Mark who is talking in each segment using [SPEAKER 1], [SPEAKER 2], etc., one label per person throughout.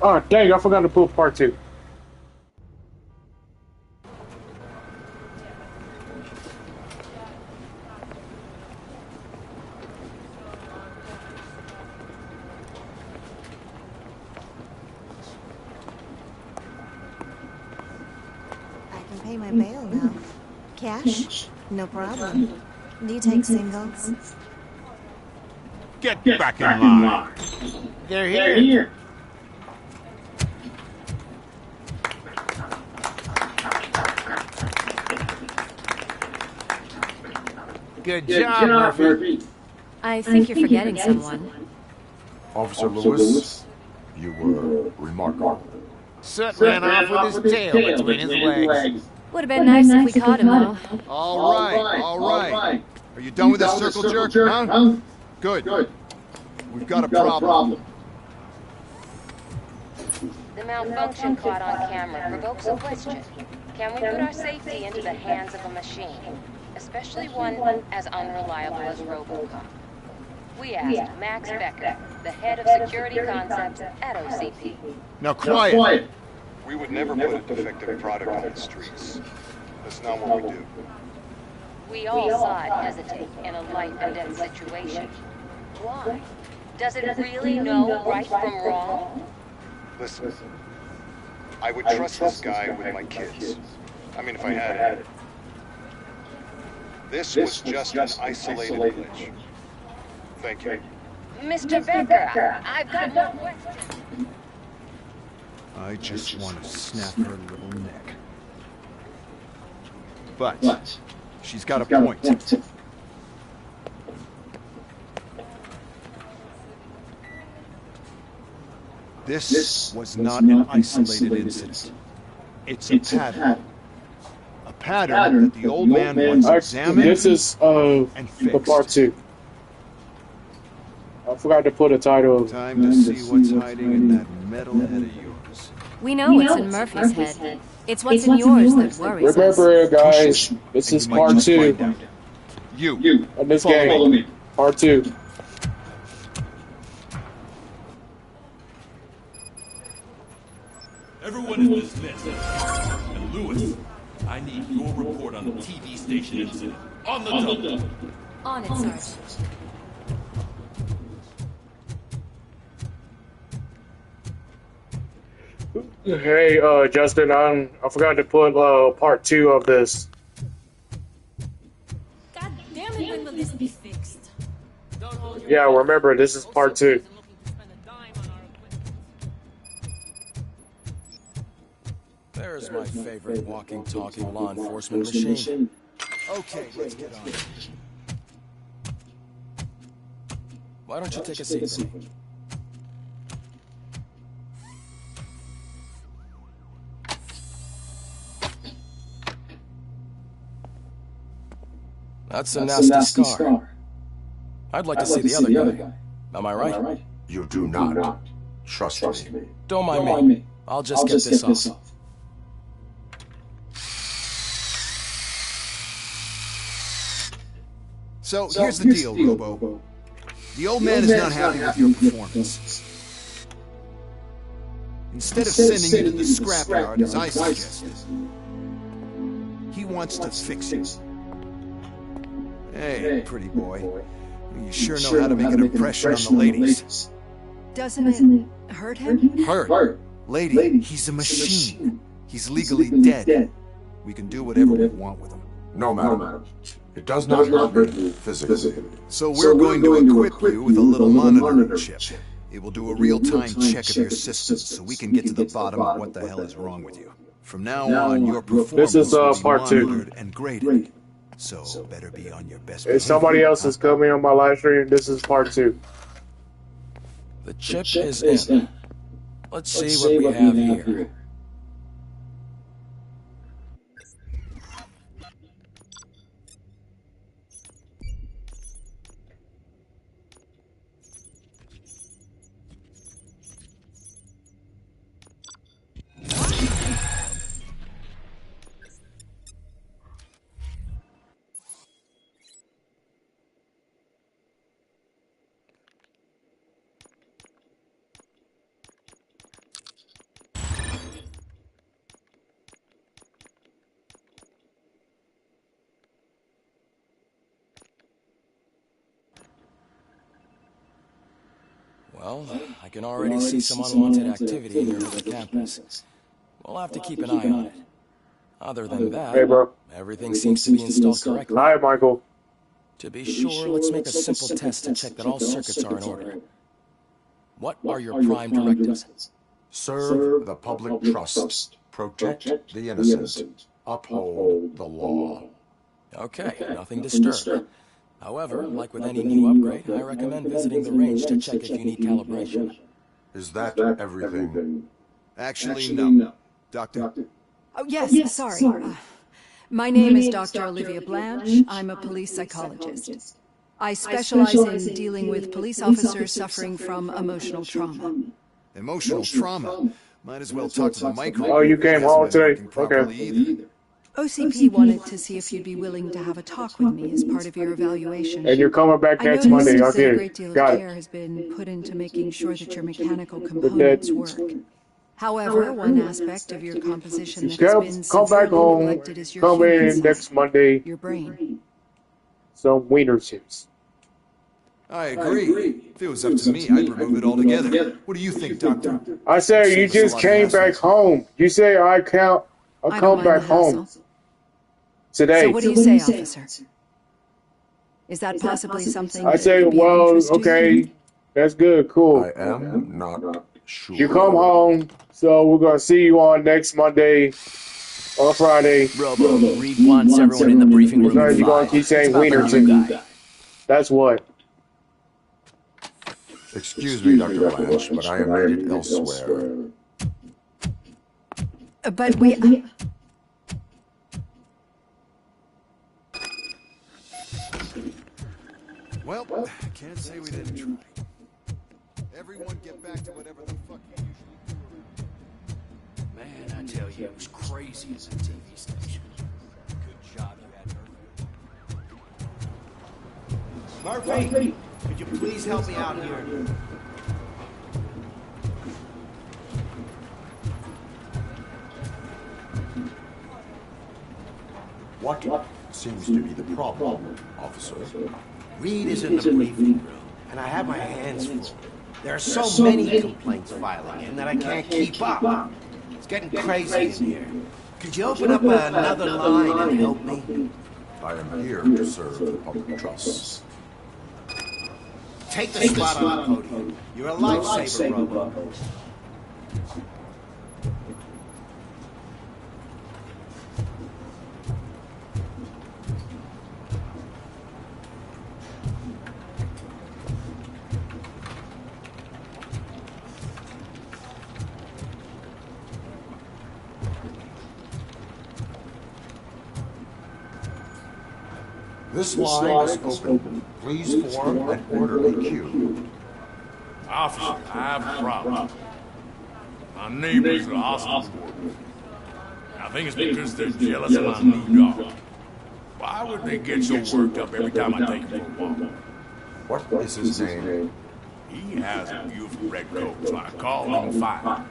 [SPEAKER 1] Oh, dang, I forgot to pull part two.
[SPEAKER 2] I can pay my bail now. Cash? No problem. Do you take singles?
[SPEAKER 3] Get back in line.
[SPEAKER 4] They're here. Good job, Murphy.
[SPEAKER 5] I think you're forgetting someone.
[SPEAKER 6] Officer Lewis, you were remarkable.
[SPEAKER 4] Soot ran off with his tail between his legs.
[SPEAKER 5] Would have been nice if we caught him, though.
[SPEAKER 3] All right. Are you done with this circle jerk, huh? Good. We've got a problem.
[SPEAKER 7] The malfunction caught on camera provokes a question. Can we put our safety into the hands of a machine, especially one as unreliable as RoboCop? We asked Max Becker, the head of security concepts at OCP.
[SPEAKER 3] Now quiet.
[SPEAKER 8] We would never put a defective product on the streets. That's not what we do.
[SPEAKER 7] We all saw it hesitate in a life and death situation. Why? Does it really know right from wrong?
[SPEAKER 8] Listen, I would trust this guy with my kids. I mean, if I had it. This was just an isolated glitch. Thank you.
[SPEAKER 7] Mr. Becker, I've got no question.
[SPEAKER 3] I just want to snap her little neck. But she's got a point. This was not an isolated incident. It's a pattern. A pattern that the old man once examined
[SPEAKER 1] This is
[SPEAKER 3] and fixed.
[SPEAKER 1] the part two. I forgot to put a title.
[SPEAKER 3] Time to see what's hiding in that metal head of yours.
[SPEAKER 5] We know what's in Murphy's head. It's what's in yours that worries us.
[SPEAKER 1] Remember, guys, this is part two
[SPEAKER 3] You.
[SPEAKER 1] of this
[SPEAKER 3] Follow
[SPEAKER 1] game. Part two.
[SPEAKER 9] Everyone is dismissed. And Lewis, I need your report on the TV station incident. On the double.
[SPEAKER 5] On it, Sarge.
[SPEAKER 1] Hey, Justin, I forgot to put part two of this.
[SPEAKER 5] God damn it, when will this be fixed?
[SPEAKER 1] Yeah, remember, this is part two.
[SPEAKER 6] There's my favorite walking, talking law enforcement machine. Okay, let's get on it. Why don't you take a seat? That's a nasty scar. I'd like to see the other guy. Am I right?
[SPEAKER 8] You do not. Trust me.
[SPEAKER 6] Don't mind me. I'll just get this off.
[SPEAKER 3] So here's the deal, Robo. The old man is not happy with your performance. Instead of sending you to the scrapyard, as I suggested, he wants to fix you. Hey, pretty boy. You sure know how to make an impression on the ladies.
[SPEAKER 2] Doesn't it hurt him?
[SPEAKER 3] Hurt? Lady, he's a machine. He's legally dead. We can do whatever we want with him.
[SPEAKER 8] No, madam. It does not hurt me physically.
[SPEAKER 3] So we're going to equip you with a little monitoring chip. It will do a real-time check of your systems so we can get to the bottom of what the hell is wrong with you. From now on, your performance will be monitored and graded. So better be on your best
[SPEAKER 1] If
[SPEAKER 3] behavior.
[SPEAKER 1] somebody else is coming on my live stream, this is part 2.
[SPEAKER 6] The chip is in. Let's see what we have here. Well, I can already see some unwanted activity near the campus. We'll have to keep an eye on it. Other than that,
[SPEAKER 1] Hey, bro.
[SPEAKER 6] everything seems to be installed correctly.
[SPEAKER 1] Hi, Michael.
[SPEAKER 6] To be sure, let's make a simple test to check that all circuits are in order. What are your prime directives?
[SPEAKER 10] Serve the public trust. Protect the innocent. Uphold the law.
[SPEAKER 6] Okay, nothing disturbed. However, like with any new upgrade, I recommend visiting the range to check if you need calibration.
[SPEAKER 10] Is that everything?
[SPEAKER 3] Actually, no. Doctor?
[SPEAKER 5] Oh, yes, sorry. My name is Dr. Olivia Blanche. I'm a police psychologist. I specialize in dealing with police officers suffering from emotional trauma.
[SPEAKER 3] Emotional trauma? Might as well talk to the micro.
[SPEAKER 1] Oh, you came home today?
[SPEAKER 3] Okay.
[SPEAKER 5] OCP wanted to see if you'd be willing to have a talk with me as part of your evaluation.
[SPEAKER 1] And you're coming back
[SPEAKER 5] I
[SPEAKER 1] next
[SPEAKER 5] noticed
[SPEAKER 1] Monday.
[SPEAKER 5] that
[SPEAKER 1] Okay,
[SPEAKER 5] a great deal of
[SPEAKER 1] got
[SPEAKER 5] care
[SPEAKER 1] it.
[SPEAKER 5] has been put into making sure that your mechanical components work. However, one aspect of your composition that has been
[SPEAKER 1] Come back
[SPEAKER 5] severely
[SPEAKER 1] home.
[SPEAKER 5] neglected is your
[SPEAKER 1] Come
[SPEAKER 5] human
[SPEAKER 1] in
[SPEAKER 5] side,
[SPEAKER 1] next Monday.
[SPEAKER 5] your brain.
[SPEAKER 1] Some wiener chips.
[SPEAKER 3] I agree. If it was up to me, I'd remove it altogether. What do you think, Doctor?
[SPEAKER 1] I said you just came back home. You say I come
[SPEAKER 5] mind
[SPEAKER 1] back
[SPEAKER 5] the
[SPEAKER 1] home
[SPEAKER 5] hassle.
[SPEAKER 1] today.
[SPEAKER 5] So what do you say, officer? Is that possibly something
[SPEAKER 1] I
[SPEAKER 5] that
[SPEAKER 1] say,
[SPEAKER 5] would be of
[SPEAKER 1] well,
[SPEAKER 5] interest to you?
[SPEAKER 1] okay, that's good, cool.
[SPEAKER 10] I am not sure.
[SPEAKER 1] You come home, so we're gonna see you on next Monday or Friday.
[SPEAKER 4] Robo, read once, everyone in the briefing room.
[SPEAKER 1] You're gonna
[SPEAKER 4] five.
[SPEAKER 1] keep saying
[SPEAKER 4] It's about
[SPEAKER 1] wiener
[SPEAKER 4] the new
[SPEAKER 1] chips.
[SPEAKER 4] guy.
[SPEAKER 1] That's what.
[SPEAKER 10] Excuse me, Dr. Blanche, but I am needed elsewhere.
[SPEAKER 5] But we...
[SPEAKER 3] Well, can't say we didn't try. Everyone get back to whatever the fuck you usually do.
[SPEAKER 4] Man, I tell you, it was crazy as a TV station. Good job you had Murphy.
[SPEAKER 11] Murphy, could you please help me out here?
[SPEAKER 10] What seems to be the problem, officer?
[SPEAKER 11] Reed is in the briefing room, and I have my hands full. There are so many complaints filing in that I can't keep up. It's getting crazy in here. Could you open up another line and help me?
[SPEAKER 10] I am here to serve the public trust.
[SPEAKER 11] Take the spot on the podium. You're a lifesaver, Robo.
[SPEAKER 10] This line is open. Please form an orderly queue.
[SPEAKER 9] Officer, I have a problem. My neighbors are hospital workers. I think it's because they're jealous of my new dog. Why would they get so worked up every time I take him for a walk?
[SPEAKER 10] What is his name?
[SPEAKER 9] He has a beautiful red coat, so I call him Fire.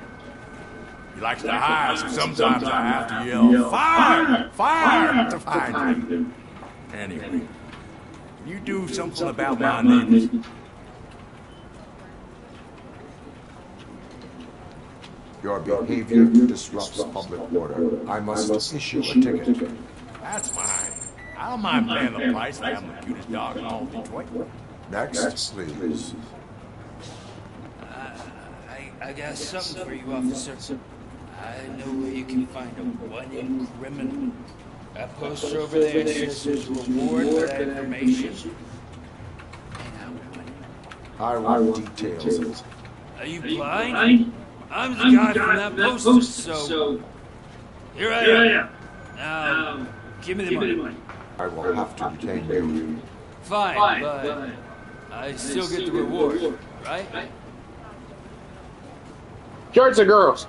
[SPEAKER 9] He likes to hide, so sometimes I have to yell, Fire! Fire! to find him. Anyway, can you do something about my neighbors?
[SPEAKER 10] Your behavior disrupts public order. I must issue a ticket.
[SPEAKER 9] That's fine. I don't mind paying the price for having the cutest dog in all of Detroit.
[SPEAKER 10] Next, please.
[SPEAKER 12] I got something for you, officer. I know where you can find a one-in criminal.
[SPEAKER 4] That poster over there says there's a reward for that information.
[SPEAKER 10] I want details.
[SPEAKER 4] Are you blind? I'm the guy from that poster, so... Here I am. Now, give me the money.
[SPEAKER 10] I will have to detain you.
[SPEAKER 4] Fine, but I still get the reward, right?
[SPEAKER 1] Shirts and girls.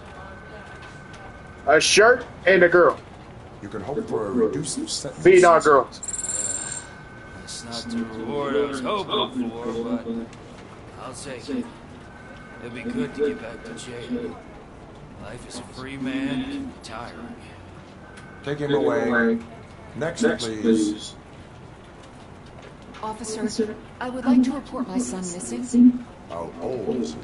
[SPEAKER 1] A shirt and a girl.
[SPEAKER 10] You can hope for a reduced sentence.
[SPEAKER 1] Beating on girls.
[SPEAKER 4] That's not the reward I was hoping for, but I'll take it. It'd be good to get back to jail. Life as a free man can be tiring.
[SPEAKER 10] Take him away. Next, please.
[SPEAKER 5] Officer, I would like to report my son missing.
[SPEAKER 10] How old is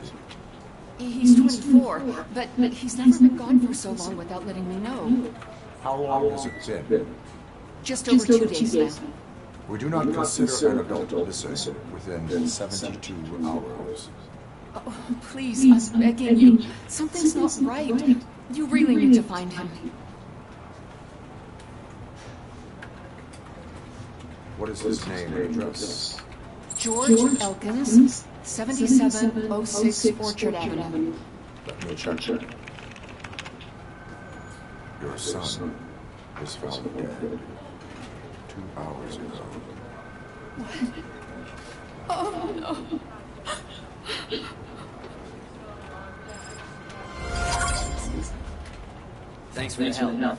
[SPEAKER 10] he?
[SPEAKER 5] He's 24, but he's never been gone for so long without letting me know.
[SPEAKER 10] How long has it been?
[SPEAKER 5] Just over 2 days now.
[SPEAKER 10] We do not consider an adult missing within 72 hours.
[SPEAKER 5] Oh, please, I'm begging you. Something's not right. You really need to find him.
[SPEAKER 10] What is his name and address?
[SPEAKER 5] George Elkins, 7706 Orchard Avenue.
[SPEAKER 10] Let me check. Your son was found dead 2 hours ago.
[SPEAKER 5] What? Oh, no.
[SPEAKER 4] Thanks for the help.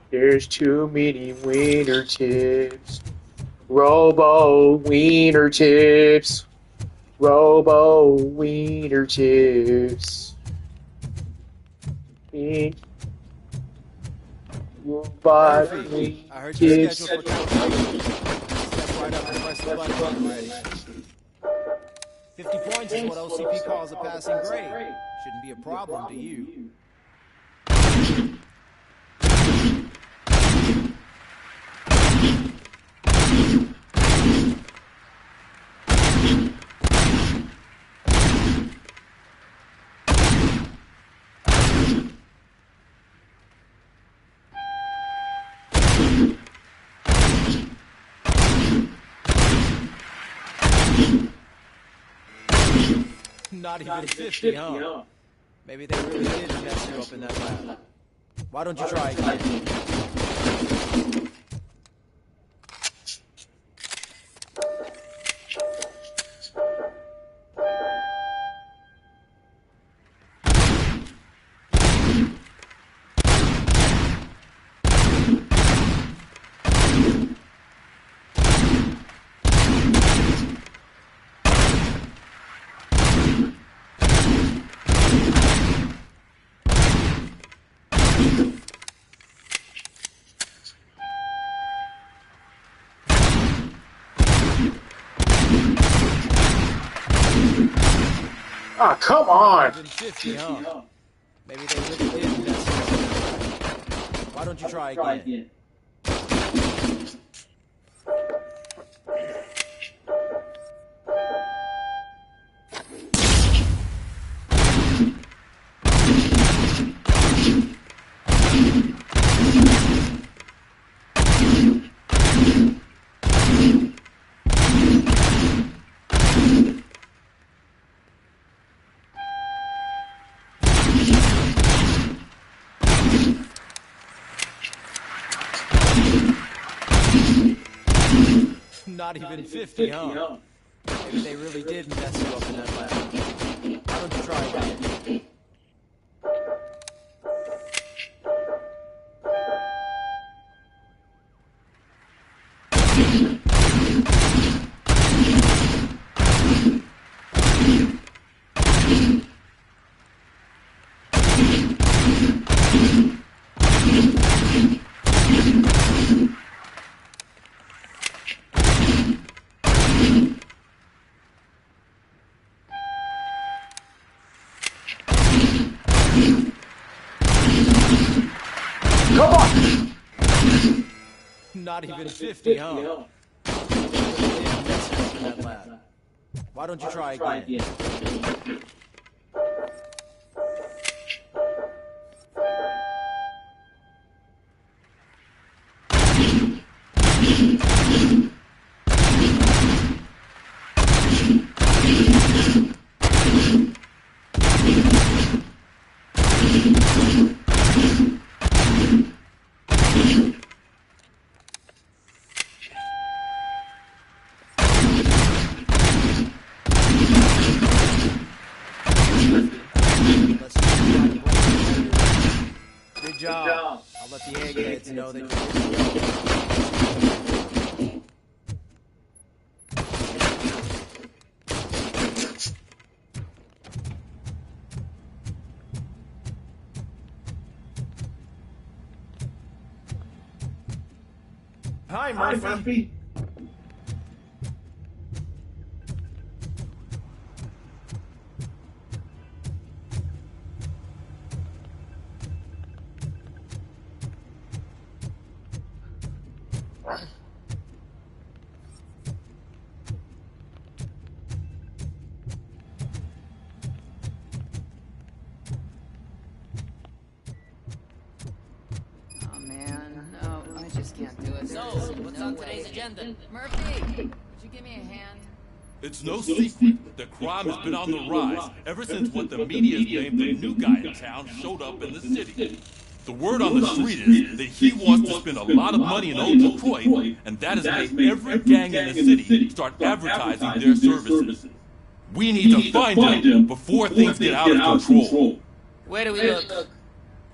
[SPEAKER 1] There's too many wiener tips. Robo wiener tips. Robo wiener tips. Robot wiener
[SPEAKER 6] I heard you're
[SPEAKER 1] tips.
[SPEAKER 6] scheduled for calculation. Step right up and press the button when you're ready. 50 points is what OCP calls a passing grade. Shouldn't be a problem to you. Not even 50, huh? Maybe they really did mess you up in that lab. Why don't you try again?
[SPEAKER 1] Ah, come on!
[SPEAKER 6] 50, huh? Maybe they really did mess you up. Why don't you try again? Not even 50, huh? Maybe they really did mess you up in that lab. Why don't you try again?
[SPEAKER 1] Come on!
[SPEAKER 6] not even 50, huh? That lad. Why don't you try again? Good job. I'll let the eggheads know that Hi, Murphy.
[SPEAKER 12] Oh man, no, I just can't do it.
[SPEAKER 13] So, what's on today's agenda?
[SPEAKER 12] Murphy, would you give me a hand?
[SPEAKER 9] It's no secret that crime has been on the rise ever since what the media's named the new guy in town showed up in the city. The word on the street is that he wants to spend a lot of money in old Detroit, and that has made every gang in the city start advertising their services. We need to find him before things get out of control.
[SPEAKER 13] Where do we look?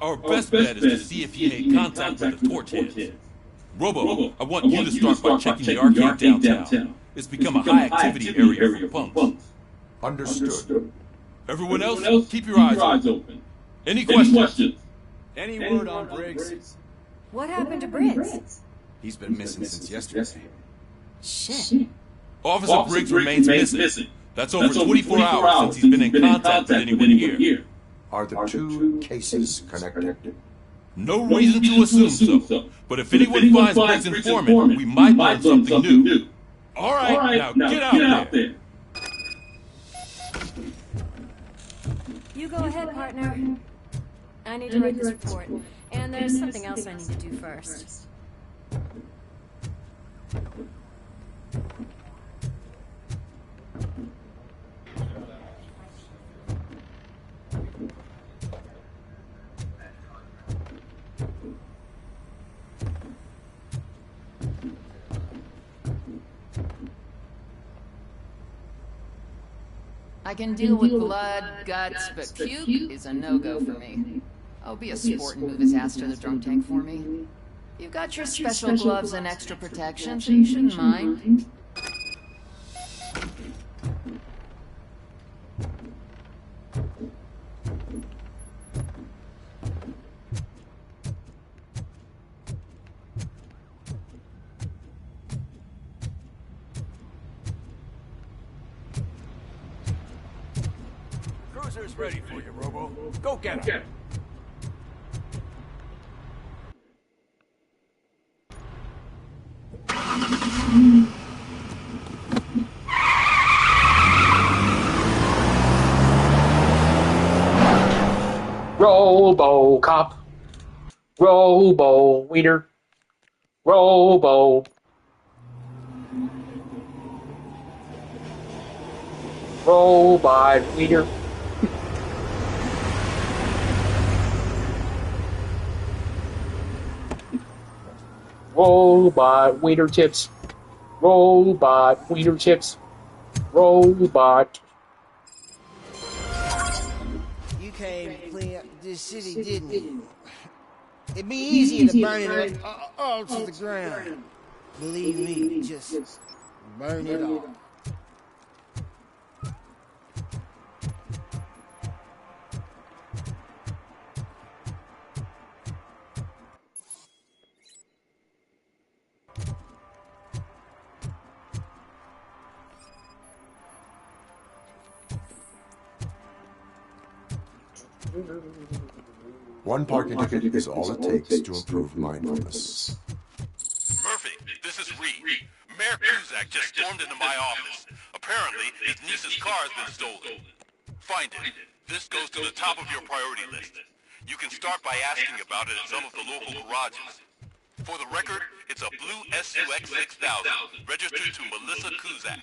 [SPEAKER 9] Our best bet is to see if he made contact with the torch heads. Robo, I want you to start by checking the arcade downtown. It's become a high-activity area for punks.
[SPEAKER 10] Understood.
[SPEAKER 9] Everyone else, keep your eyes open. Any questions?
[SPEAKER 6] Any word on Briggs?
[SPEAKER 5] What happened to Briggs?
[SPEAKER 10] He's been missing since yesterday.
[SPEAKER 5] Shit.
[SPEAKER 9] Officer Briggs remains missing. That's over 24 hours since he's been in contact with anyone here.
[SPEAKER 10] Are the two cases connected?
[SPEAKER 9] No reason to assume so, but if anyone finds Briggs' informant, we might learn something new. All right, now get out there.
[SPEAKER 5] You go ahead, partner. I need to write this report. And there's something else I need to do first.
[SPEAKER 12] I can deal with blood, guts, but puke is a no-go for me. I'll be a sport and move his ass to the drunk tank for me. You've got your special gloves and extra protection, so you shouldn't mind.
[SPEAKER 9] Cruiser's ready for you, Robo. Go get him.
[SPEAKER 1] RoboCop. Robo Wiener. Robot Wiener. Robot wiener chips. Robot wiener chips. Robot.
[SPEAKER 11] You came to clean up this city, didn't you? It'd be easier to burn it all to the ground. Believe me, just burn it all.
[SPEAKER 10] One parking ticket is all it takes to improve mindfulness.
[SPEAKER 9] Murphy,
[SPEAKER 14] Mayor Kuzak just stormed into my office. Apparently, his niece's car has been stolen. Find it. This goes to the top of your priority list. You can start by asking about it at some of the local garages. For the record, it's a blue SUX 6000, registered to Melissa Kuzak.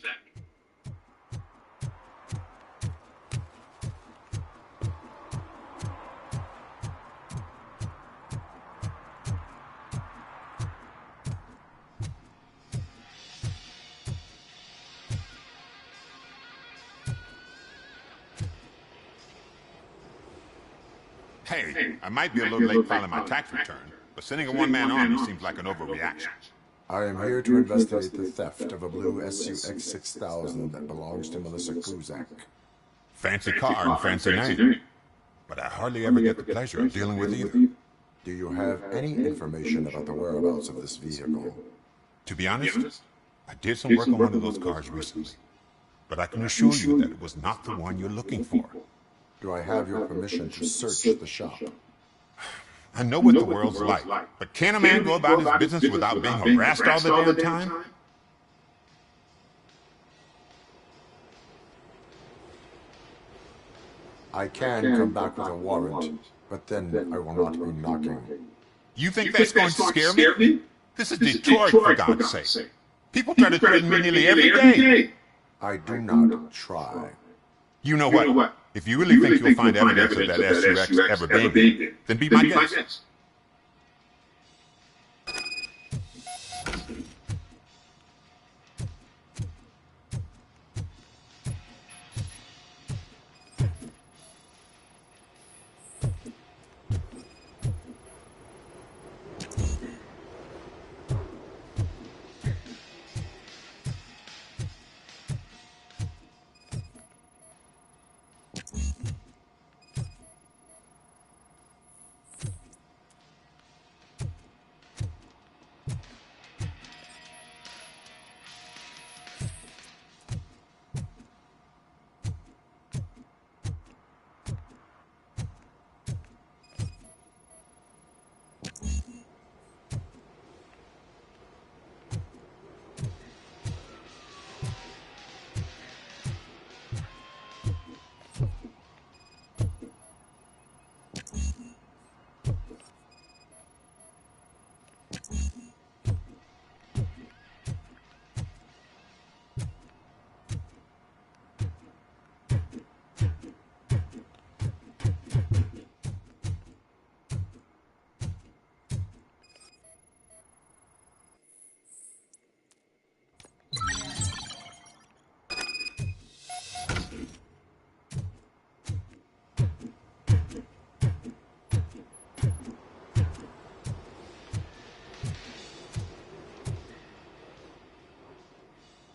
[SPEAKER 9] Hey, I might be a little late filing my tax return, but sending a one-man army seems like an overreaction.
[SPEAKER 10] I am here to investigate the theft of a blue SUX 6000 that belongs to Melissa Kuzak.
[SPEAKER 9] Fancy car and fancy name, but I hardly ever get the pleasure of dealing with either.
[SPEAKER 10] Do you have any information about the whereabouts of this vehicle?
[SPEAKER 9] To be honest, I did some work on one of those cars recently, but I can assure you that it was not the one you're looking for.
[SPEAKER 10] Do I have your permission to search the shop?
[SPEAKER 9] I know what the world's like, but can a man go about his business without being harassed all the damn time?
[SPEAKER 10] I can come back with a warrant, but then I will not be knocking.
[SPEAKER 9] You think that's going to scare me? This is Detroit, for God's sake. People try to threaten me nearly every day.
[SPEAKER 10] I do not try.
[SPEAKER 9] You know what? If you really think you'll find evidence of that SUX ever being there, then be my guest.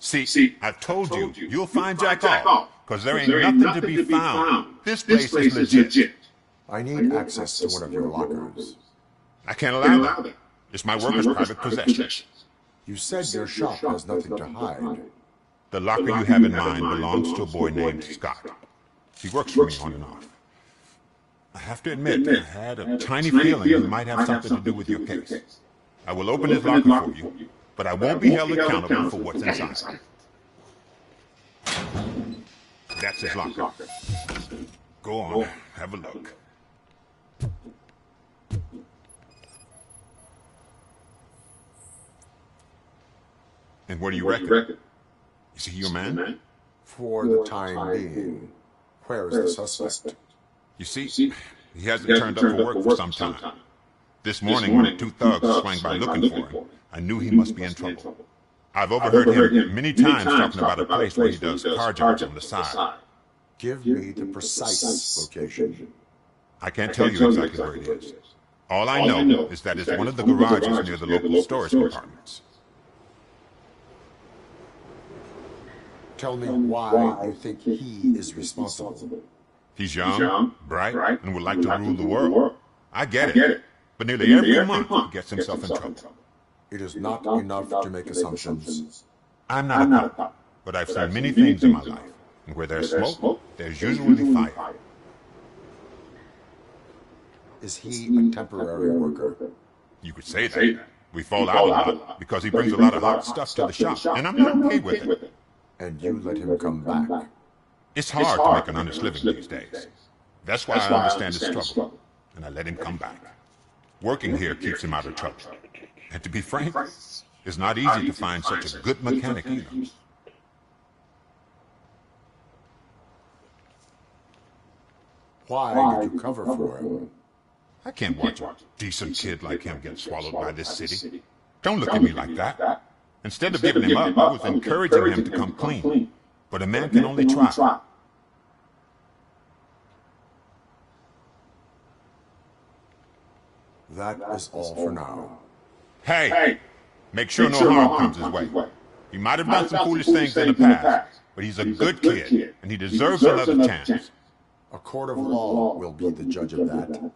[SPEAKER 9] See, I've told you, you'll find Jack off, because there ain't nothing to be found. This place is legit.
[SPEAKER 10] I need access to one of your lockers.
[SPEAKER 9] I can't allow that. It's my worker's private possession.
[SPEAKER 10] You said your shop has nothing to hide.
[SPEAKER 9] The locker you have in mind belongs to a boy named Scott. He works for me on and off. I have to admit, I had a tiny feeling he might have something to do with your case. I will open his locker for you, but I won't be held accountable for what's inside. That's his locker. Go on, have a look. And what do you reckon? Is he your man?
[SPEAKER 10] For the time being. Where is the suspect?
[SPEAKER 9] You see, he hasn't turned up for work for some time. This morning, when 2 thugs swang by looking for him, I knew he must be in trouble. I've overheard him many times talking about a place where he does car jobs on the side.
[SPEAKER 10] Give me the precise location.
[SPEAKER 9] I can't tell you exactly where it is. All I know is that it's one of the garages near the local storage compartments.
[SPEAKER 10] Tell me why you think he is responsible.
[SPEAKER 9] He's young, bright, and would like to rule the world. I get it. But nearly every month he gets himself in trouble.
[SPEAKER 10] It is not enough to make assumptions.
[SPEAKER 9] I'm not a cop, but I've seen many things in my life. And where there's smoke, there's usually fire.
[SPEAKER 10] Is he a temporary worker?
[SPEAKER 9] You could say that, We fall out a lot because he brings a lot of hot stuff to the shop, and I'm not okay with it.
[SPEAKER 10] And you let him come back.
[SPEAKER 9] It's hard to make an honest living these days. That's why I understand his struggle, and I let him come back. Working here keeps him out of trouble. And to be frank, it's not easy to find such a good mechanic either.
[SPEAKER 10] Why did you cover for him?
[SPEAKER 9] I can't watch a decent kid like him get swallowed by this city. Don't look at me like that. Instead of giving him up, I was encouraging him to come clean. But a man can only try.
[SPEAKER 10] That is all for now.
[SPEAKER 9] Hey! Make sure no harm comes his way. He might have done some foolish things in the past, but he's a good kid, and he deserves another chance.
[SPEAKER 10] A court of law will be the judge of that.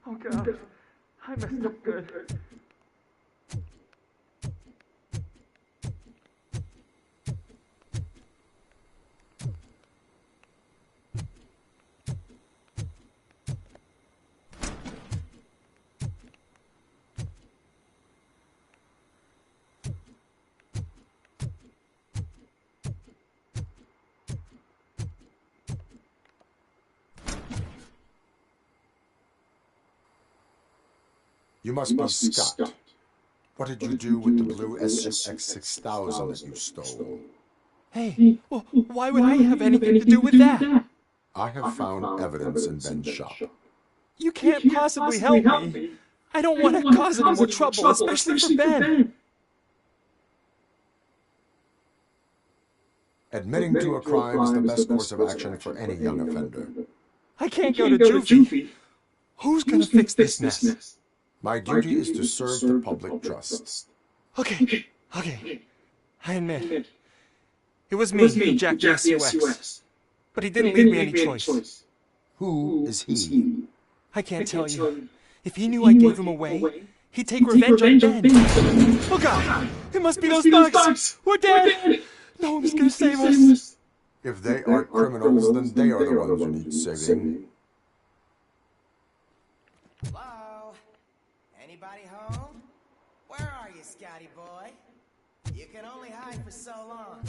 [SPEAKER 15] Oh God, I messed up good.
[SPEAKER 10] You must be Scott. What did you do with the blue SUX-6000 that you stole?
[SPEAKER 15] Hey, well, why would I have anything to do with that?
[SPEAKER 10] I have found evidence in Ben's shop.
[SPEAKER 15] You can't possibly help me. I don't want to cause any more trouble, especially for Ben.
[SPEAKER 10] Admitting to a crime is the best course of action for any young offender.
[SPEAKER 15] I can't go to juvie. Who's gonna fix this mess?
[SPEAKER 10] My duty is to serve the public trust.
[SPEAKER 15] Okay. I admit. It was me who jacked the SUX. But he didn't leave me any choice.
[SPEAKER 10] Who is he?
[SPEAKER 15] I can't tell you. If he knew I gave him away, he'd take revenge on Ben. Oh God! It must be those thugs! We're dead! No one's gonna save us.
[SPEAKER 10] If they aren't criminals, then they are the ones who need saving.
[SPEAKER 11] Hello? Anybody home? Where are you, Scotty boy? You can only hide for so long.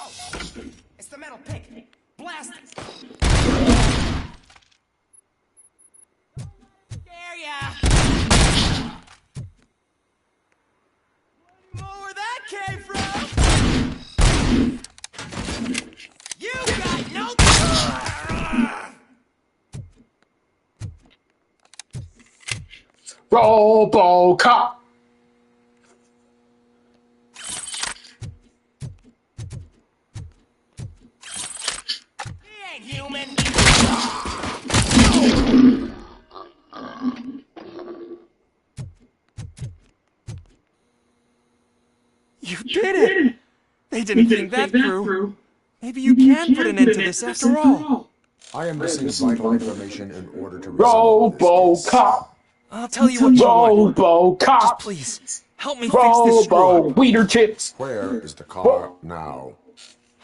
[SPEAKER 11] Oh, it's the metal pick. Blast it! Scare ya! Where that came from? You got no.
[SPEAKER 1] RoboCop.
[SPEAKER 11] He ain't human.
[SPEAKER 15] You did it! They didn't think that through. Maybe you can put an end to this after all.
[SPEAKER 10] I am missing vital information in order to resolve
[SPEAKER 1] RoboCop.
[SPEAKER 15] I'll tell you what you want.
[SPEAKER 1] RoboCop.
[SPEAKER 15] Just please, help me fix this screw-up.
[SPEAKER 1] Weeder chips.
[SPEAKER 10] Where is the car now?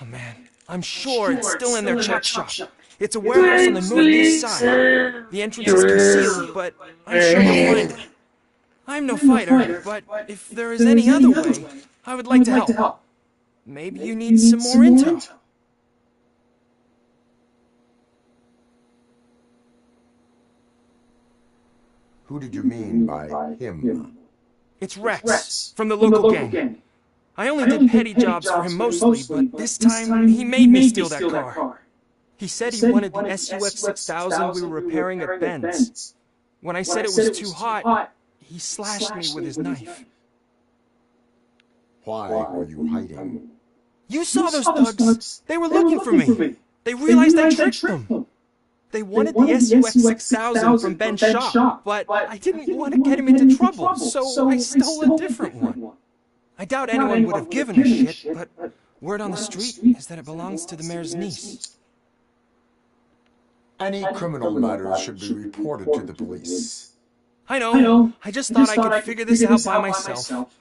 [SPEAKER 15] Oh man, I'm sure it's still in their chop shop. It's a warehouse on the northeast side. The entrance is concealed, but I'm sure you'll find it. I'm no fighter, but if there is any other way, I would like to help. Maybe you need some more intel.
[SPEAKER 10] Who did you mean by him?
[SPEAKER 15] It's Rex, from the local gang. I only did petty jobs for him mostly, but this time he made me steal that car. He said he wanted the SUX 6000 we were repairing at Ben's. When I said it was too hot, he slashed me with his knife.
[SPEAKER 10] Why were you hiding?
[SPEAKER 15] You saw those thugs! They were looking for me! They realized I tricked them! They wanted the SUX 6000 from Ben's shop, but I didn't want to get him into trouble, so I stole a different one. I doubt anyone would have given a shit, but word on the street is that it belongs to the mayor's niece.
[SPEAKER 10] Any criminal matters should be reported to the police.
[SPEAKER 15] I know. I just thought I could figure this out by myself.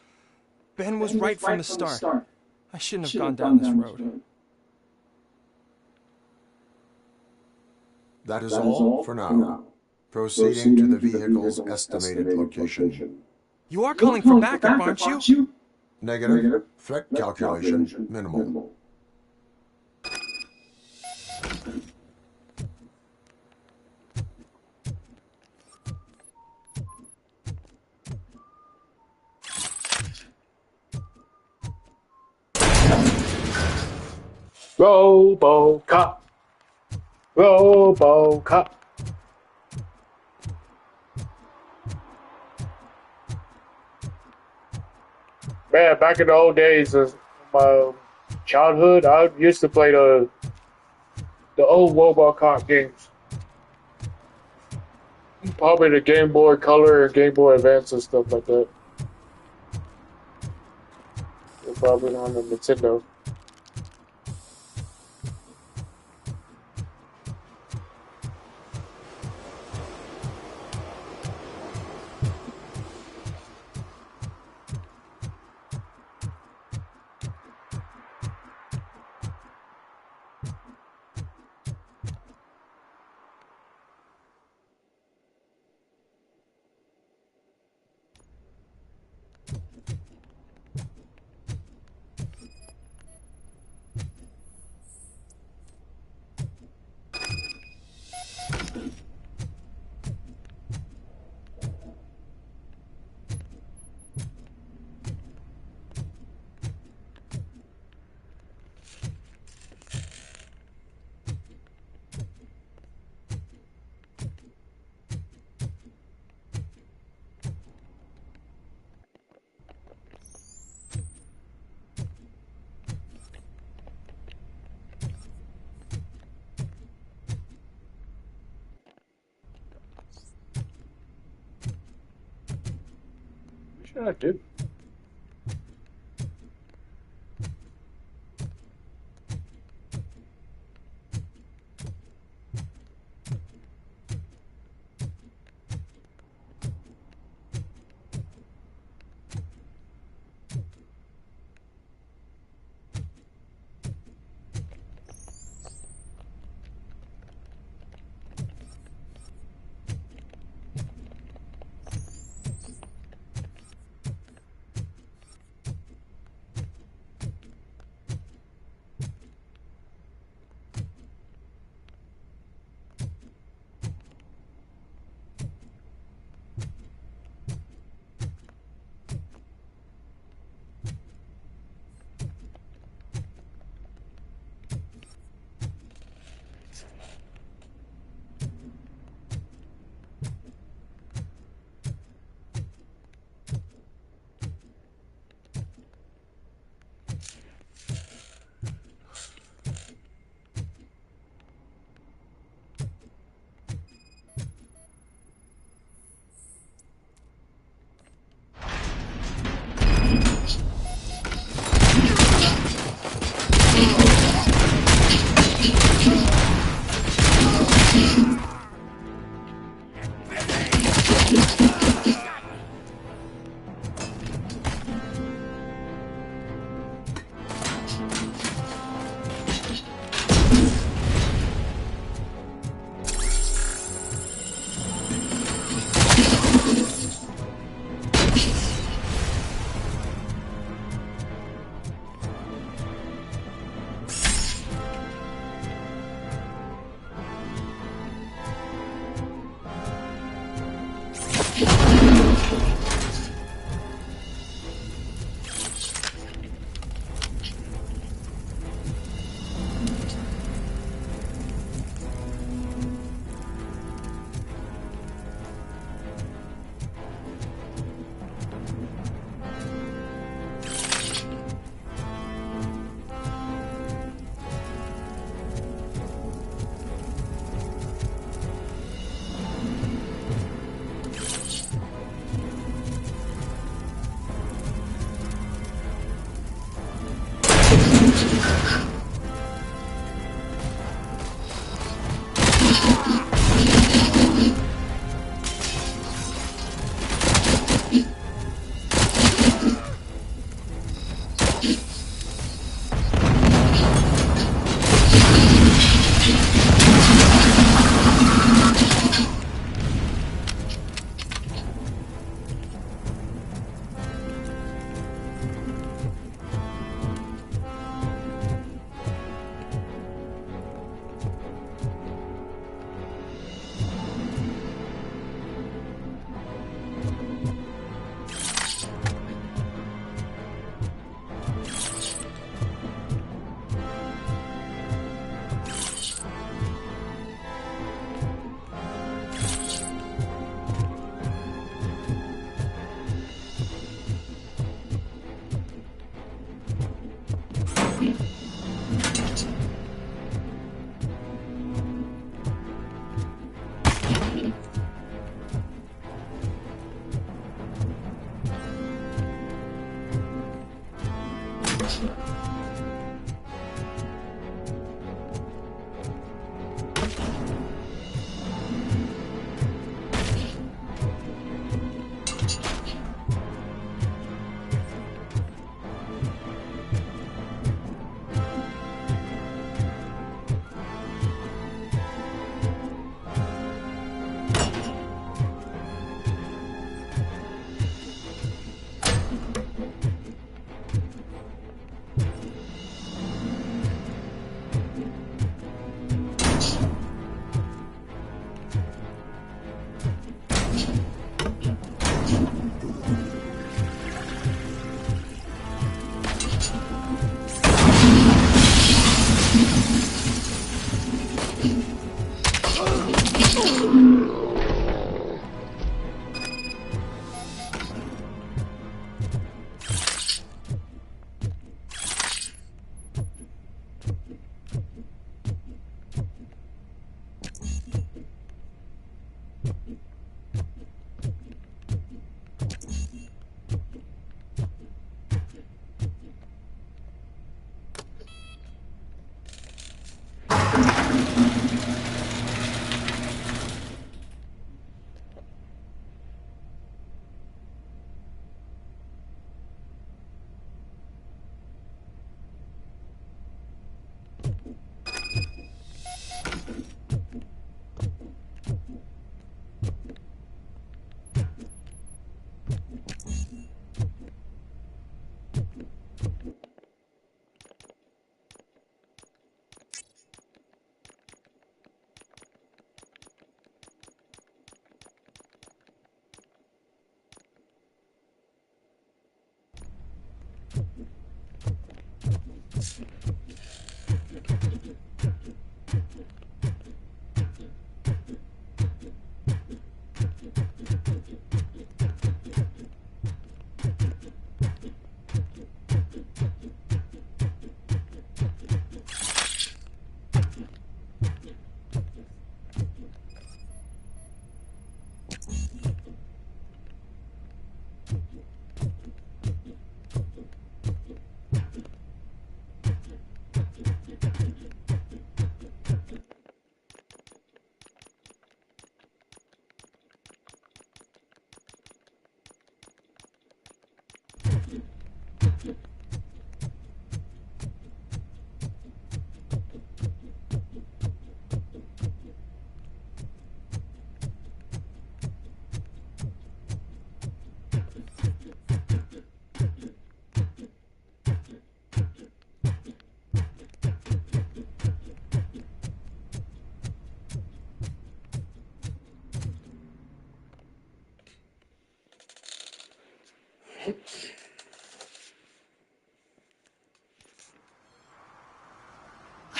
[SPEAKER 15] Ben was right from the start. I shouldn't have gone down this road.
[SPEAKER 10] That is all for now. Proceeding to the vehicle's estimated location.
[SPEAKER 15] You are calling for backup, aren't you?
[SPEAKER 10] Negative. Threat calculation minimal.
[SPEAKER 1] RoboCop. RoboCop. Man, back in the old days of my childhood, I used to play the old RoboCop games. Probably the Game Boy Color and Game Boy Advance and stuff like that. Or probably on the Nintendo. What should I do?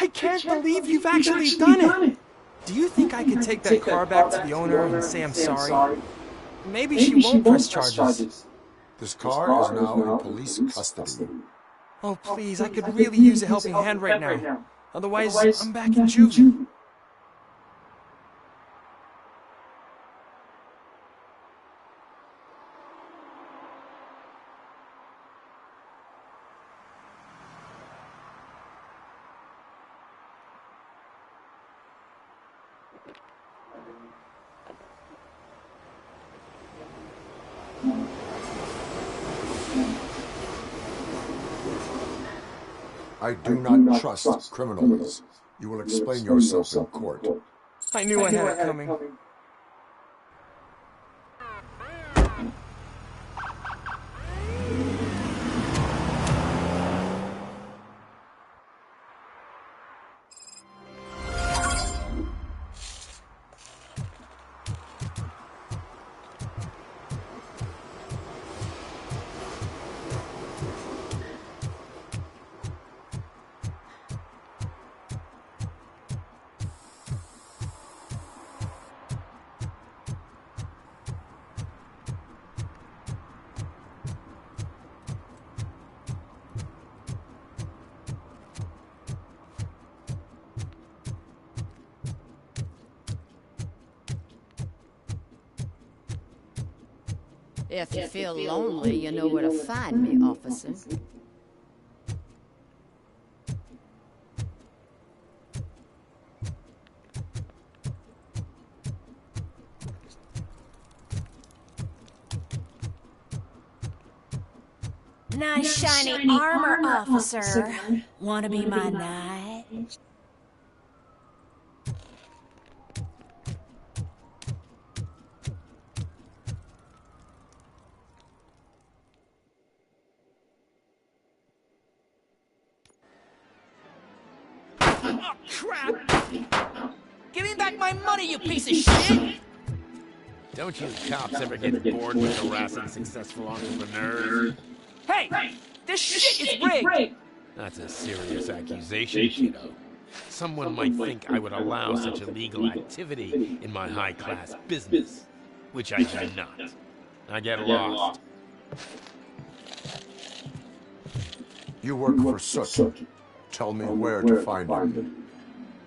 [SPEAKER 15] I can't believe you've actually done it! Do you think I could take that car back to the owner and say I'm sorry? Maybe she won't press charges.
[SPEAKER 10] This car is now in police custody.
[SPEAKER 15] Oh, please, I could really use a helping hand right now. Otherwise, I'm back in juvie.
[SPEAKER 10] I do not trust criminals. You will explain yourself in court.
[SPEAKER 15] I knew I had it coming.
[SPEAKER 12] If you feel lonely, you know where to find me, officer.
[SPEAKER 16] Nice shiny armor, officer. Wanna be my knight?
[SPEAKER 13] Oh, crap! Give me back my money, you piece of shit!
[SPEAKER 17] Don't you cops ever get bored with harassing successful entrepreneurs?
[SPEAKER 13] Hey! This shit is rigged!
[SPEAKER 17] That's a serious accusation, kiddo. Someone might think I would allow such illegal activity in my high-class business, which I do not. I get lost.
[SPEAKER 10] You work for Soot. Tell me where to find him.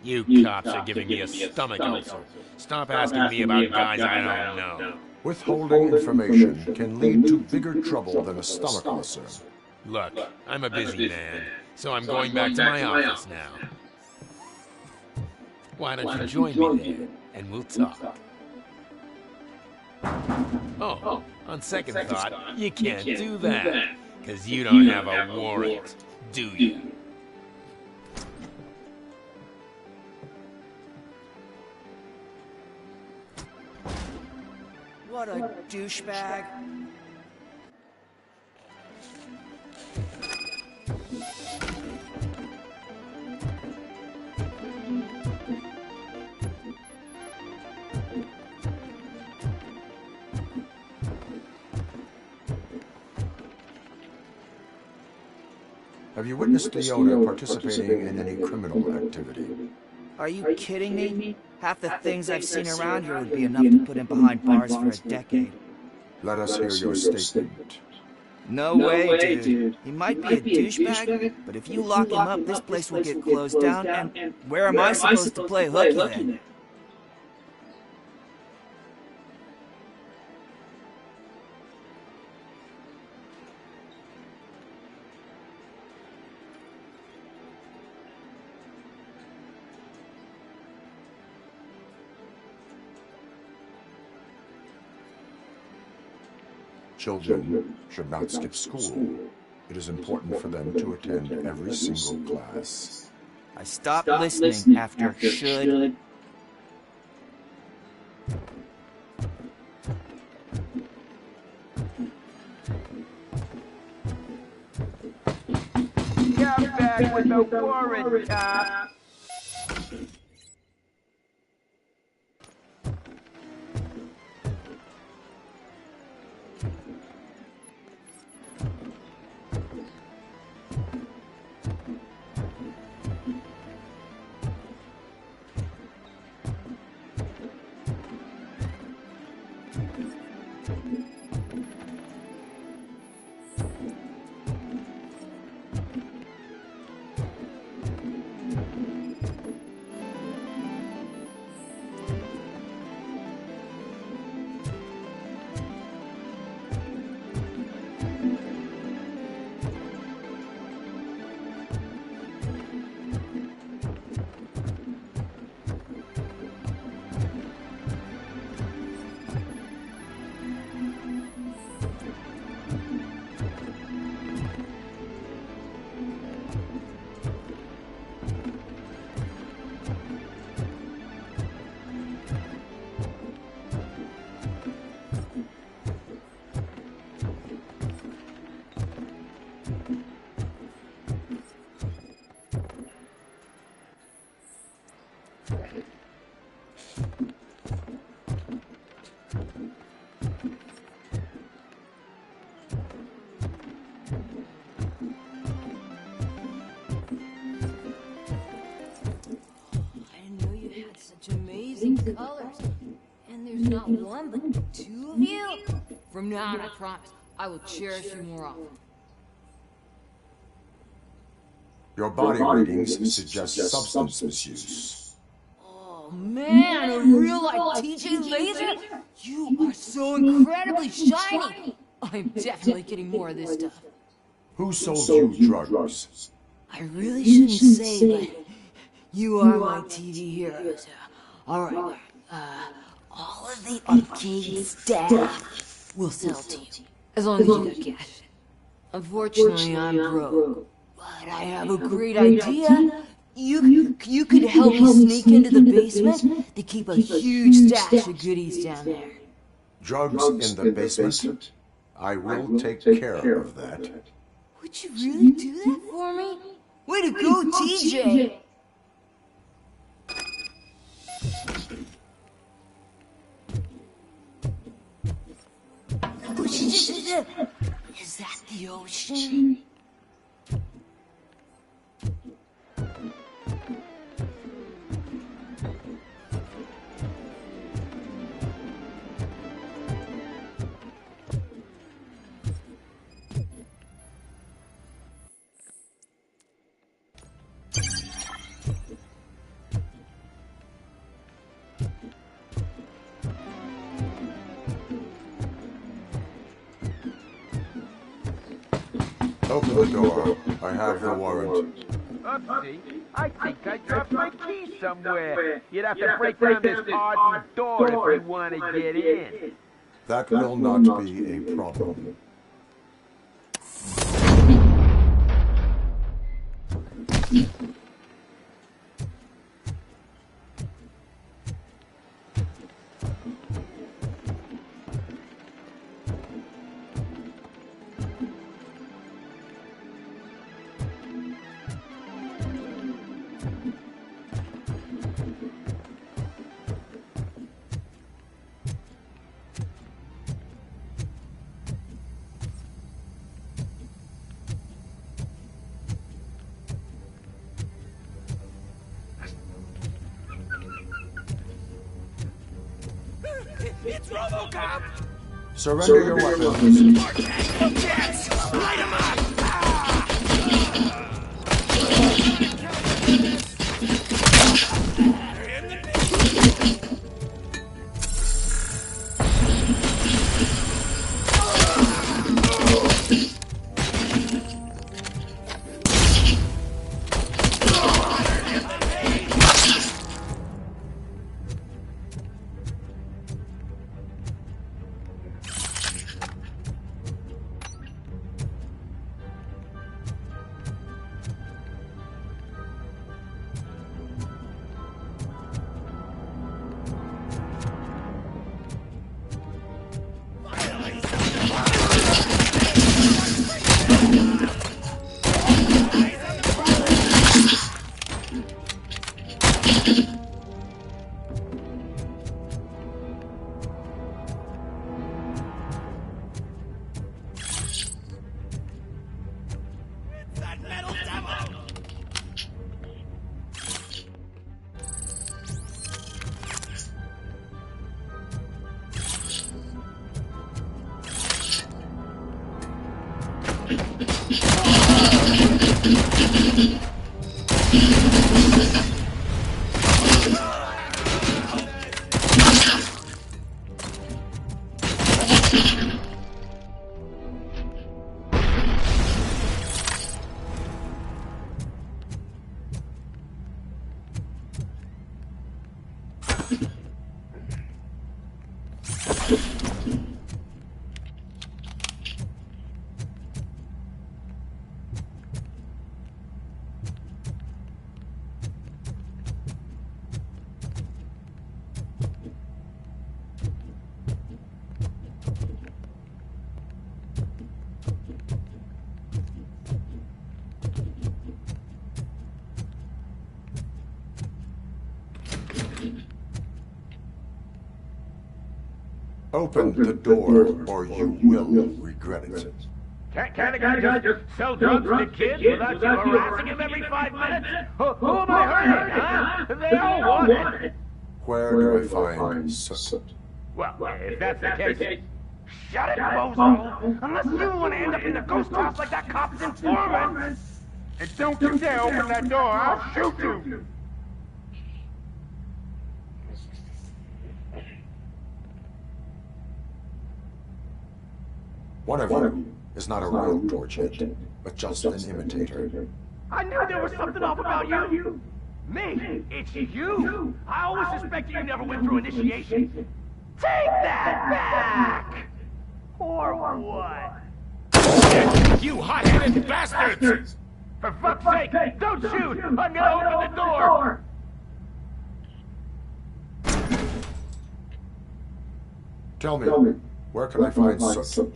[SPEAKER 17] You cops are giving me a stomach ulcer. Stop asking me about guys I don't know.
[SPEAKER 10] Withholding information can lead to bigger trouble than a stomach ulcer.
[SPEAKER 17] Look, I'm a busy man, so I'm going back to my office now. Why don't you join me there, and we'll talk. Oh, on second thought, you can't do that, because you don't have a warrant, do you?
[SPEAKER 6] What a douchebag.
[SPEAKER 10] Have you witnessed Leona participating in any criminal activity?
[SPEAKER 6] Are you kidding me? Half the things I've seen around here would be enough to put him behind bars for a decade.
[SPEAKER 10] Let us hear your statement.
[SPEAKER 6] No way, dude. He might be a douchebag, but if you lock him up, this place will get closed down, and where am I supposed to play hooky then?
[SPEAKER 10] Children should not skip school. It is important for them to attend every single class.
[SPEAKER 6] I stopped listening after should.
[SPEAKER 13] Come back with the warrant, cop!
[SPEAKER 12] the colors. And there's not one, but two of you. From now on, I promise, I will cherish you more often.
[SPEAKER 10] Your body readings suggest substance misuse.
[SPEAKER 12] Oh man, a real-life TJ Laser? You are so incredibly shiny! I'm definitely getting more of this stuff.
[SPEAKER 10] Who sold you drugs?
[SPEAKER 12] I really shouldn't say, but you are my TV heroes. Alright, all of the arcade staff will sell to you, as long as you got cash. Unfortunately, I'm broke, but I have a great idea. You could help me sneak into the basement. They keep a huge stash of goodies down there.
[SPEAKER 10] Drugs in the basement? I will take care of that.
[SPEAKER 12] Would you really do that for me? Way to go, TJ! Is that the ocean?
[SPEAKER 10] Open the door. I have the warrant.
[SPEAKER 18] Oopsie. I think I dropped my key somewhere. You'd have to break down this hardened door if you want to get in.
[SPEAKER 10] That will not be a problem.
[SPEAKER 13] It's RoboCop!
[SPEAKER 10] Surrender your weapons.
[SPEAKER 13] Jets! Light 'em up!
[SPEAKER 10] Open the door, or you will regret it.
[SPEAKER 18] Can a guy just sell drugs to kids without you harassing him every 5 minutes? Who am I hurting, huh? They all want it.
[SPEAKER 10] Where do I find Soot?
[SPEAKER 18] Well, if that's the case, shut it, bozo! Unless you want to end up in the ghost house like that cop's informant! And don't you dare open that door, I'll shoot you!
[SPEAKER 10] One of you is not a real torch head, but just an imitator.
[SPEAKER 18] I knew there was something off about you! Me? It's you! I always suspected you never went through initiation. Take that back! Or what?
[SPEAKER 9] You hot-headed bastards!
[SPEAKER 18] For fuck's sake, don't shoot! I'm gonna open the door!
[SPEAKER 10] Tell me, where can I find Soot?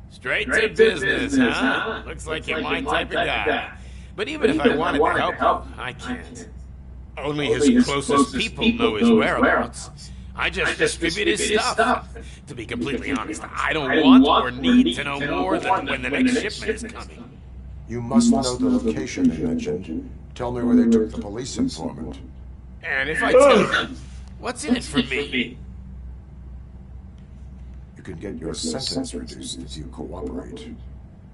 [SPEAKER 17] Straight to business, huh? Looks like you're my type of guy. But even if I wanted to help you, I can't. Only his closest people know his whereabouts. I just distribute his stuff. To be completely honest, I don't want or need to know more than when the next shipment is coming.
[SPEAKER 10] You must know the location they mentioned. Tell me where they took the police informant.
[SPEAKER 17] And if I tell you, what's in it for me?
[SPEAKER 10] You can get your sentence reduced if you cooperate.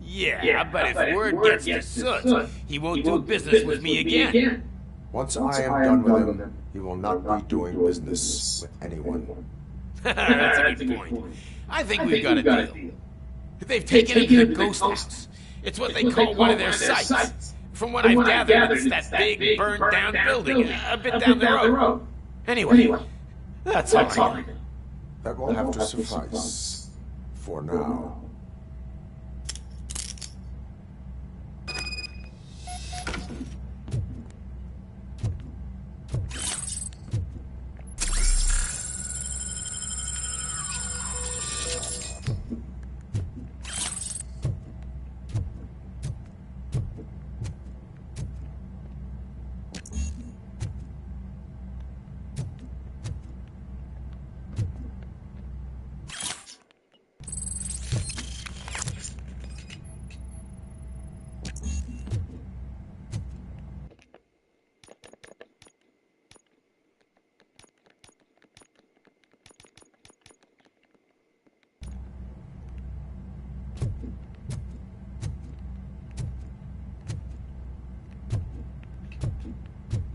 [SPEAKER 17] Yeah, but if word gets to Soot, he won't do business with me again.
[SPEAKER 10] Once I am done with him, he will not be doing business with anyone.
[SPEAKER 17] That's a good point. I think we've got a deal. They've taken him to the ghost house. It's what they call one of their sites. From what I've gathered, it's that big, burned-down building a bit down the road. Anyway, that's all I know.
[SPEAKER 10] That will have to suffice for now.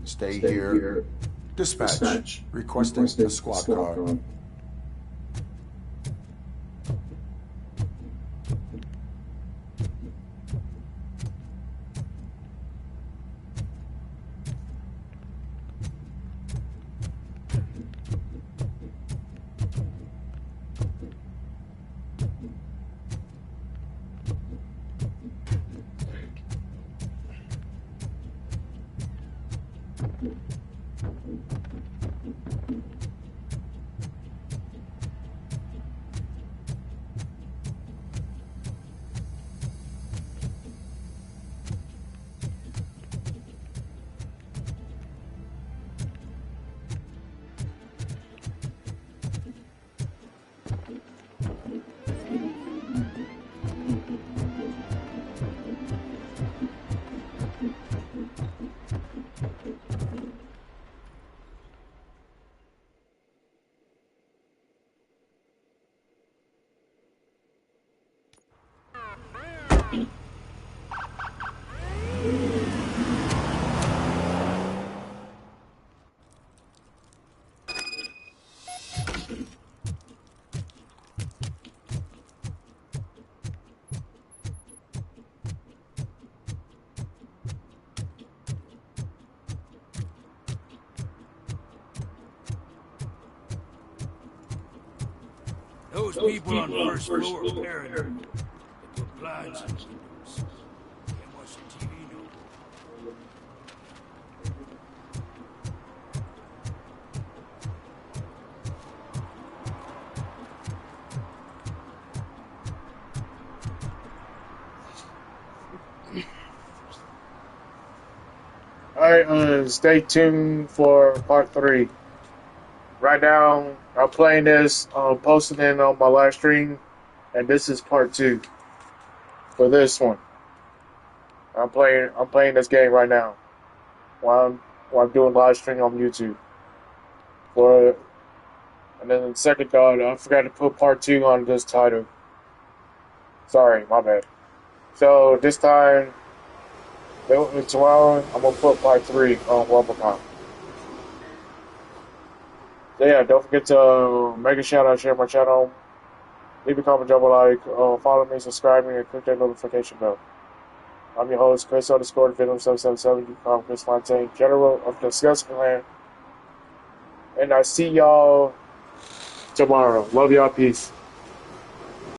[SPEAKER 10] Stay here. Dispatch. Requesting a squad car.
[SPEAKER 4] Those people on the first floor are paranoid. They put blinds on the windows. Can't watch the TV no more.
[SPEAKER 1] Alright, stay tuned for part 3. Right now, I'm playing this, posting it on my live stream, and this is part 2 for this one. I'm playing this game right now while I'm doing live stream on YouTube. for it. And then the second thought, I forgot to put part 2 on this title. Sorry, my bad. So this time, tomorrow, I'm gonna put part 3 on RoboCop. So yeah, don't forget to make a shout out, share my channel, leave a comment, drop a like, follow me, subscribe me, and click that notification bell. I'm your host, Chris _ Venom 777. You can call me Chris Fontaine, General of the Disgust Clan. And I see y'all tomorrow. Love y'all. Peace.